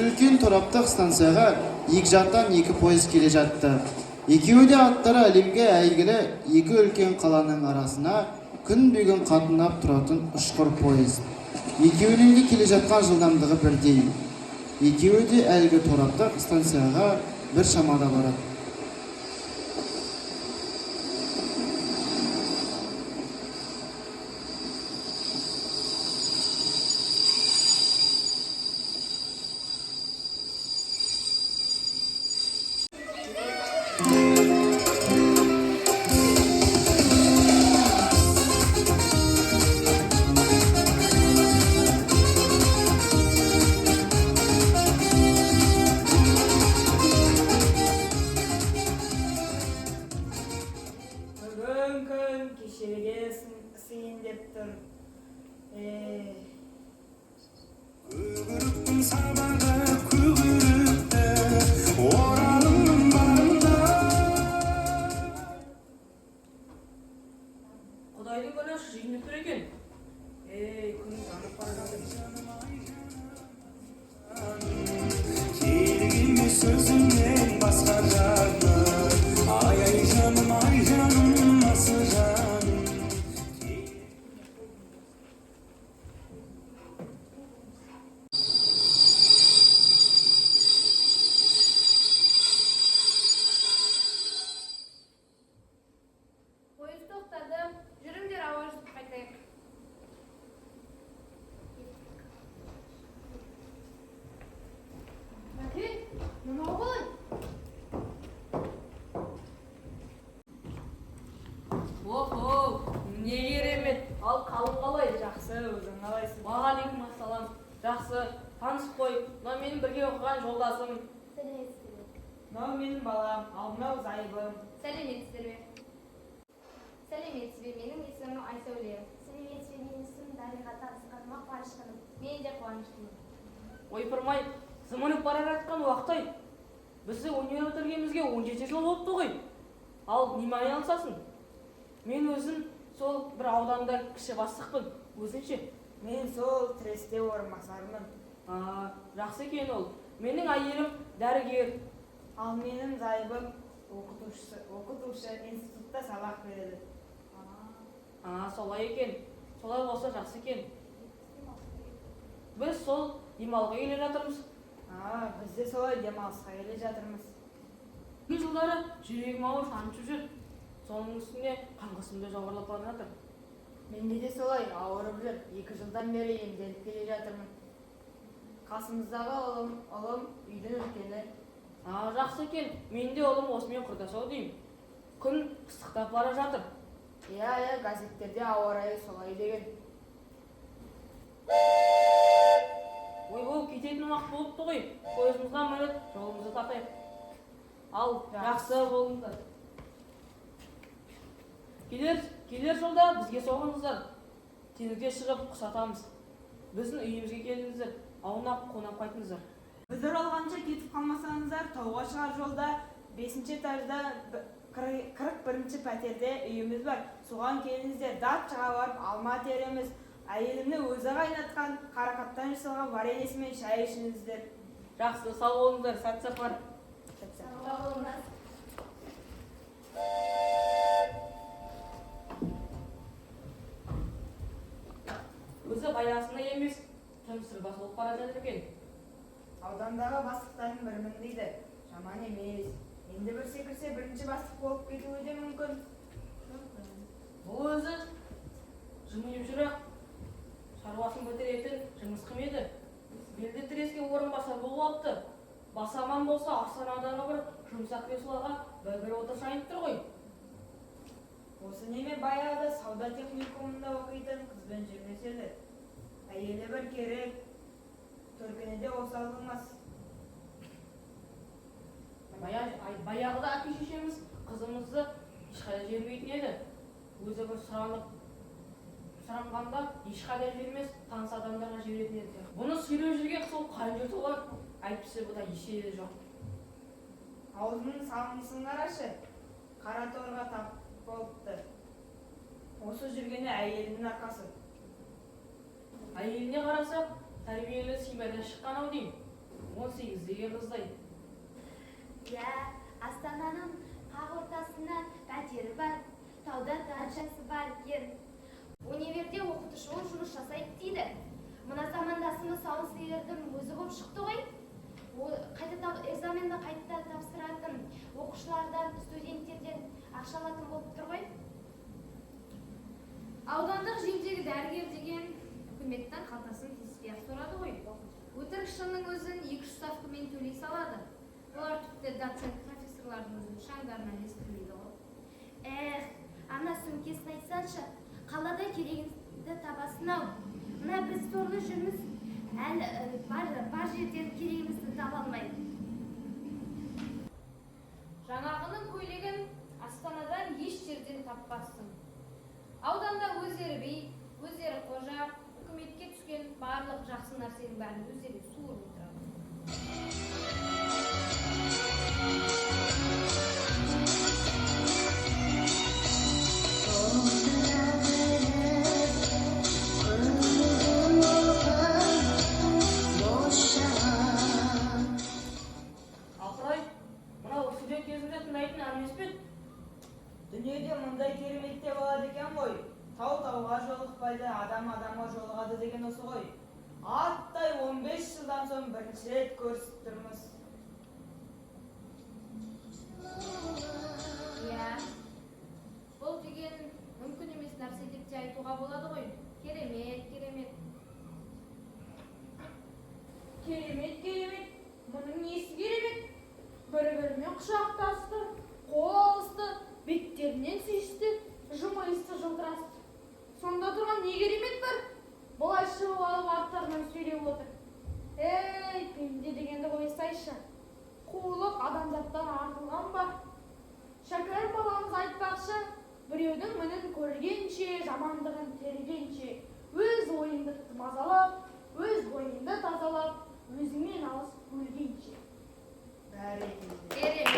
үлкен тораптық станцияға екі жақтан екі пойыз келе жатты. Екеуі де аттары әлемге әйгілі екі үлкен қаланың арасына күн бүгін қатынап тұратын ұшқыр пойыз. Екеуінің де келе жатқан жылдамдығы бірдей. Екеуі де әлгі тораптық станцияға бір шамада барады. Бүгін күн кешеге сыйын деп тұр. Күгіріктің сабағы күгірікті оралымның барында. Құдайдың күні жиынып тұр екен. Күн жанып бара жатыр. Келгенме сөзіңнен басқа жаным, ай жаным, асыл жаным. Poyez to'xtadi. Жүріңдер, ауа жұтып қайтайық. Мәкен, мынау қалай? Не керемет. Ал қалың қалай? Жақсы, өзің қалайсың? Уағалейкум ассалам. Жақсы, танысып қой. Мынау менің бірге оқыған жолдасым. Сәлеметсіздер ме? Мынау менің балам, ал мынау зайыбым. Сәлеметсіздер ме? Сәлеметсіз бе? Менің есімім Айсәуле. Сәлеметсіз бе? Менің есімім Дариға, танысқаныма қуаныштымын. Мен де қуаныштымын. Ойпырмай, зымынып бара жатқан уақыт-ай. Бізді өнер бітіргенімізге 17 жыл болыпты ғой. Ал неме айналысасың? Мен өзім сол бір ауданда кіші бастықпын. Өзінше? Мен сол тресте орынбасармын. Жақсы екен ол. Менің әйелім дәрігер. Ал менің зайыбым оқытушы институтта сабақ береді. Солай екен. Солай болса жақсы екен. Біз сол демалға келе жатырмыз. Біз де солай демалысқа келе жатырмыз. Бұл жылдары жүрегім ауыр шаншып жүр. Соның үстіне қан қысымды жоғарылап бара жатыр. Менде де солай ауырып жүр. 2 жылдан бері емделіп келе жатырмын. Қасымыздағы ұлым үйдің үлкені. Жақсы екен. Мен де ұлым осымен құрдас-ау деймін. Күн ыстықтап бара жатыр. Иә, газеттерде ауа райы солай деген. Ой, кететін уақыт болыпты ғой. Пойызымызға мініп, жолымызды тартайық. Ал, жақсы болыңыздар. Келер жолда бізге соғыңыздар. Теңізге шығып құсатамыз. Біздің үйімізге келіңіздер. Аунап, қонап қайтыңыздар. Біз оралғанша кетіп қалмасаңыздар, тауға шығар жолда 5-ші этажда 41-ші пәтерде үйіміз бар. Соған келіңіздер, Датчаға барып алма тереміз. Әйелімді өзі қайнатқан қарақаттан жасалған варенесімен шай ішіңіздер. Жақсы, сау болыңыздар, сәт сапар. Сау болыңыз. Өзі баяғысында емес, тым сырбас болып бара жатыр екен. Аудандағы бастықтардың бірімін дейді. Жаман емес. Енді бір секірсе бірінші бастық болып кетуі де мүмкін. Бұл өзі жымиып жүр-ақ. Шаруасын бітіретін жымысқым еді. Белді тіреске орынбасар болып алыпты. Басы аман болса, Астанадағы бір жұмсақ креслоға бір отырсайын тұр ғой. Осы неме баяғыда сауда техникумында оқитын қызбен жүрмеседі. Әйелі бір керек, төркіні де осал болмас. Баяғыда әке-шешеміз қызымызды ешқайда жібермейтін еді. Өзі бір сұранғанда ешқайда жібермес, таныс адамдарға жіберетін еді. Бұны сүйреп жүрген сол қайын жұрты ғой. Әйтпесе бұда ештеңе жоқ. Аузының салмысын қарашы. Қара торға тап болыпты. Осы жүргені әйелінің арқасы. Әйеліне қарасақ, тәрбиелі сибайдан шыққан-ау деймін. 18-ге қыздайды. Иә, Астананың қақ ортасында пәтері бар, тауда дачасы бар екен. Универде оқытушы болып жұмыс жасайды дейді. Мына замандасымыз сауынсыйырдың өзі болып шықты ғой. Экзаменді қайта тапсыратын оқушылардан, студенттерден ақша алатын болып тұр ғой. Аудандық жердегі дәрігер деген үкіметтен қалтасын теске сорады ғой. Өтірік шынның өзін 200 ставкамен төлей салады. Олар тіпті доцент профессорлардың өзін шаңдарына естірмейді ғой. Ана сөмкесін айтсаншы, қалада керегіңді табасын-ау. Мына біз сорлы жүрміз, әлі бар жерден керегімізді таба алмайды. Жаңағының көйлегін Астанадан еш жерден таппассың. Ауданда өздері би, өздері қожа, үкіметке түскен барлық жақсы нәрсенің бәрін өздері суырып отырады. Апырай, мынау студент кезінде тыңдайтын ән емес пе еді? Дүниеде мұндай керемет те болады екен ғой. Тау тауға жолықпайды, адам адамға жолығады деген осы ғой. Аттай 15 жылдан соң бірінші рет көрісіп тұрмыз. Иә, бұл деген мүмкін емес нәрсе деп те айтуға болады ғой. Керемет, керемет. Керемет. Мұның несі керемет? Бір-бірімен құшақтасты, қол алысты, беттерінен сүйісті, жымиысты, жылтырасты. Сонда тұрған не керемет бар? Бұлай шығып алып арттарынан сөйлеп отыр. Пенде дегенді қойсайшы. Қулық адамзаттан артылған ба? Шәкір баламыз айтпақшы, біреудің мінін көргенше, жамандығын тергенше, өз ойыңды мазалап, өз ойыңды тазалап, өзіңмен алысып өлгенше. Бәрекелді. Керемет.